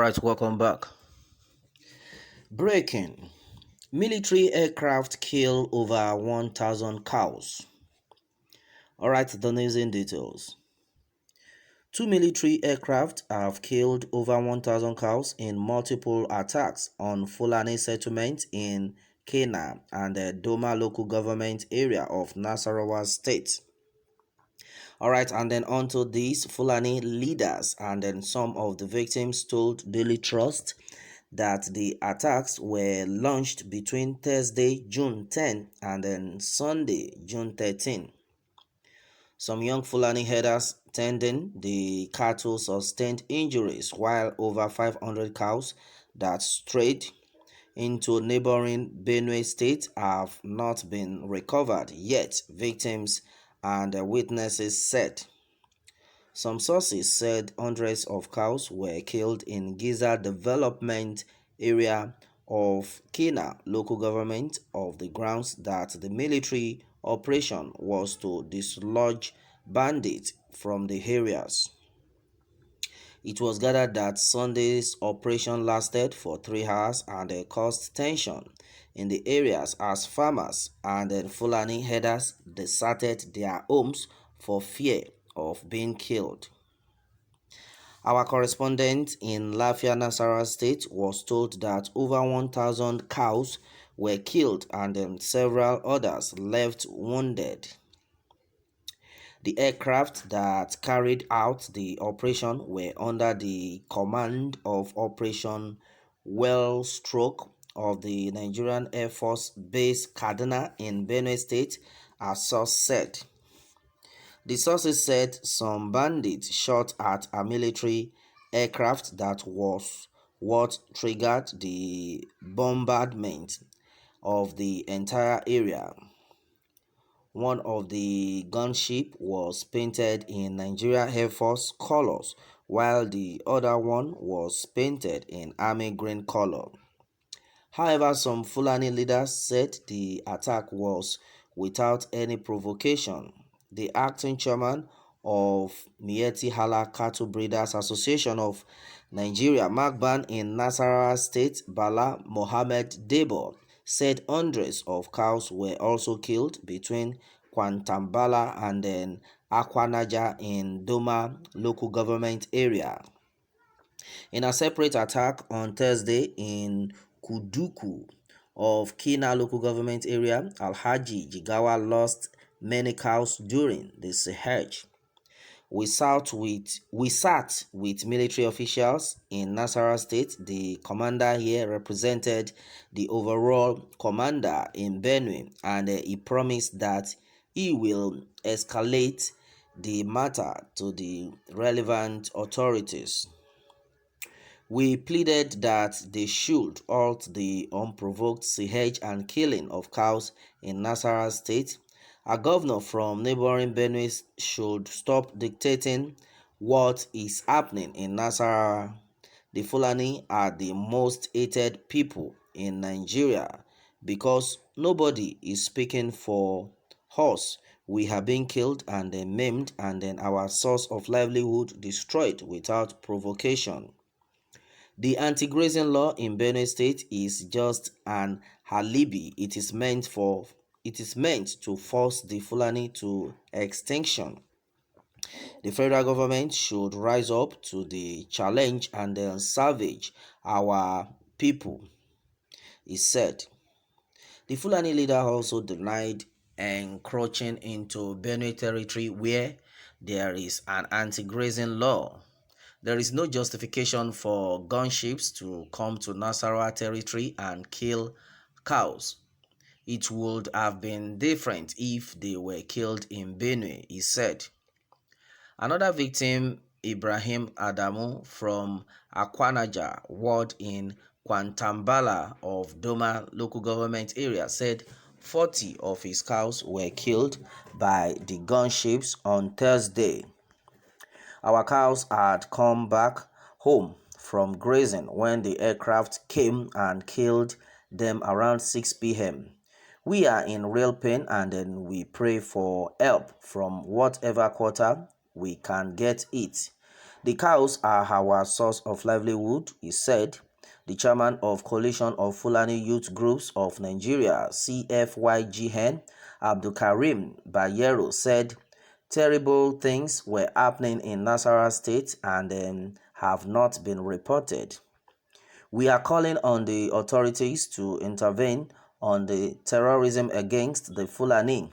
Alright, welcome back. Breaking. Military aircraft kill over 1,000 cows. Alright, the news in details. Two military aircraft have killed over 1,000 cows in multiple attacks on Fulani settlements in Kenya and the Doma local government area of Nasarawa state. Alright, and then onto these Fulani leaders and then some of the victims told Daily Trust that the attacks were launched between Thursday, June 10 and then Sunday, June 13. Some young Fulani herders tending the cattle sustained injuries while over 500 cows that strayed into neighboring Benue State have not been recovered yet, victims and witnesses said. Some sources said hundreds of cows were killed in Giza development area of Kenya local government of the grounds that the military operation was to dislodge bandits from the areas. It was gathered that Sunday's operation lasted for 3 hours and caused tension in the areas as farmers and Fulani herders deserted their homes for fear of being killed. Our correspondent in Lafia, Nasarawa State was told that over 1,000 cows were killed and several others left wounded. The aircraft that carried out the operation were under the command of Operation Wellstroke of the Nigerian Air Force Base Kaduna in Benue State, as source said. The sources said some bandits shot at a military aircraft that was what triggered the bombardment of the entire area. One of the gunship was painted in Nigeria Air Force colors, while the other one was painted in army green color. However, some Fulani leaders said the attack was without any provocation. The acting chairman of Mieti Hala Cattle Breeders Association of Nigeria, Magban in Nasarawa State, Bala Mohammed Debo, said hundreds of cows were also killed between Kwantambala and then Akwanaja in Doma local government area. In a separate attack on Thursday in Kuduku of Kina local government area, Alhaji Jigawa lost many cows during the siege. We sat with military officials in Nasarawa State. The commander here represented the overall commander in Benue, and he promised that he will escalate the matter to the relevant authorities. We pleaded that they should halt the unprovoked siege and killing of cows in Nasarawa State. A governor from neighboring Benue should stop dictating what is happening in Nasarawa. The Fulani are the most hated people in Nigeria because nobody is speaking for us. We have been killed and then maimed, and then our source of livelihood destroyed without provocation. The anti-grazing law in Benue State is just an alibi. It is meant to force the Fulani to extinction. The federal government should rise up to the challenge and then salvage our people, he said. The Fulani leader also denied encroaching into Benue territory where there is an anti-grazing law. There is no justification for gunships to come to Nasarawa territory and kill cows. It would have been different if they were killed in Benue, he said. Another victim, Ibrahim Adamu from Akwanaja ward in Kwantambala of Doma local government area, said 40 of his cows were killed by the gunships on Thursday. Our cows had come back home from grazing when the aircraft came and killed them around 6 p.m. We are in real pain, and then we pray for help from whatever quarter we can get it. The cows are our source of livelihood, he said. The chairman of Coalition of Fulani Youth Groups of Nigeria, CFYGN, Abdulkarim Bayero, said terrible things were happening in Nasarawa State and have not been reported. We are calling on the authorities to intervene on the terrorism against the Fulani.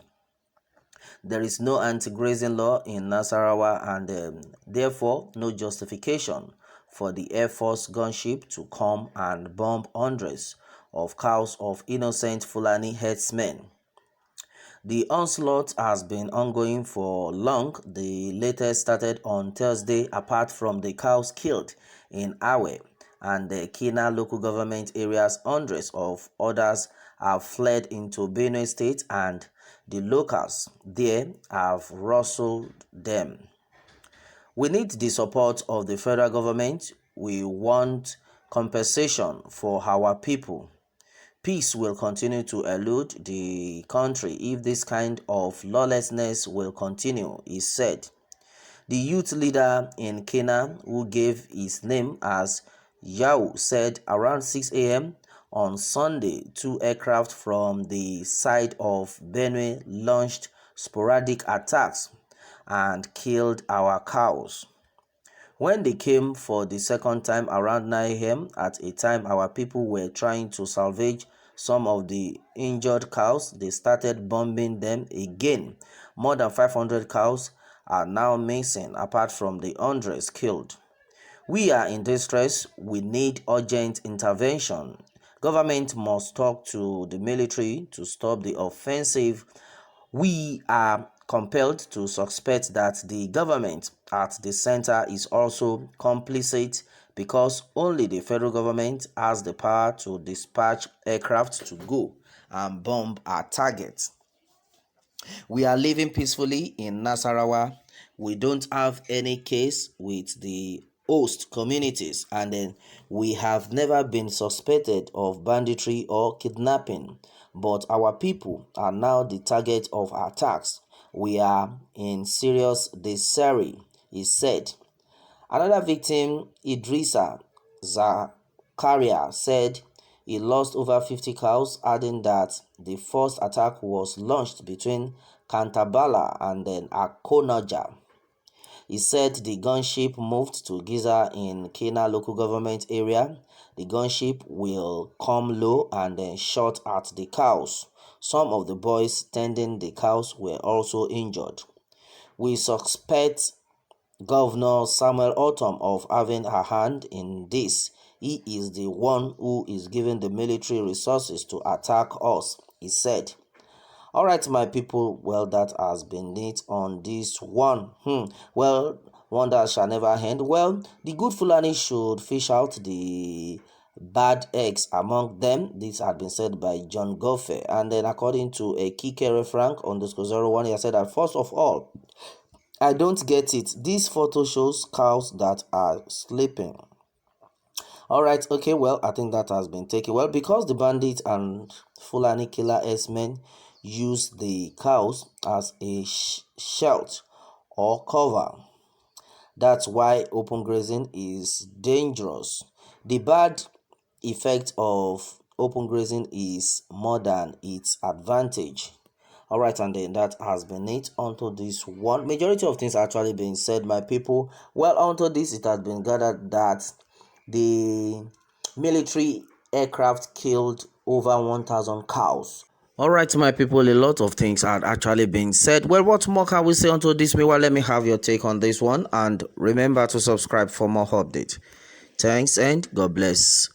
There is no anti-grazing law in Nasarawa and therefore no justification for the Air Force gunship to come and bomb hundreds of cows of innocent Fulani herdsmen. The onslaught has been ongoing for long. The latest started on Thursday apart from the cows killed in Awe and the Kíll local government areas. Hundreds of others have fled into Benue State and the locals there have rustled them. We need the support of the federal government. We want compensation for our people. Peace will continue to elude the country if this kind of lawlessness will continue, he said. The youth leader in Kenya, who gave his name as Yao, said around 6 a.m. on Sunday, 2 aircraft from the side of Benue launched sporadic attacks and killed our cows. When they came for the second time around 9 a.m. at a time our people were trying to salvage some of the injured cows, they started bombing them again. More than 500 cows are now missing apart from the hundreds killed. We are in distress. We need urgent intervention. Government must talk to the military to stop the offensive. We are compelled to suspect that the government at the center is also complicit because only the federal government has the power to dispatch aircraft to go and bomb our targets. We are living peacefully in Nasarawa. We don't have any case with the host communities, and then we have never been suspected of banditry or kidnapping, but our people are now the target of attacks. We are in serious disarray, he said. Another victim, Idrissa Zakaria, said he lost over 50 cows, adding that the first attack was launched between Kantabala and then Akonaja. He said the gunship moved to Giza in Kíll local government area. The gunship will come low and then shot at the cows. Some of the boys tending the cows were also injured. We suspect Governor Samuel Ortom of having a hand in this. He is the one who is giving the military resources to attack us, he said. All right, my people, well, that has been it on this one. Well, wonder shall never end. Well, the good Fulani should fish out the bad eggs among them. This had been said by John Goffey. And then according to a Kikere Frank on the 01, he said that first of all, I don't get it. This photo shows cows that are sleeping. All right, okay, well, I think that has been taken. Well, because the bandits and Fulani killer S-men use the cows as a shelter or cover. That's why open grazing is dangerous. The bad effect of open grazing is more than its advantage. All right, and then that has been it onto this one. Majority of things actually being said, my people. Well, onto this, it has been gathered that the military aircraft killed over 1,000 cows. All right, my people, a lot of things are actually being said. Well, what more can we say onto this? Meanwhile, let me have your take on this one, and remember to subscribe for more updates. Thanks and God bless.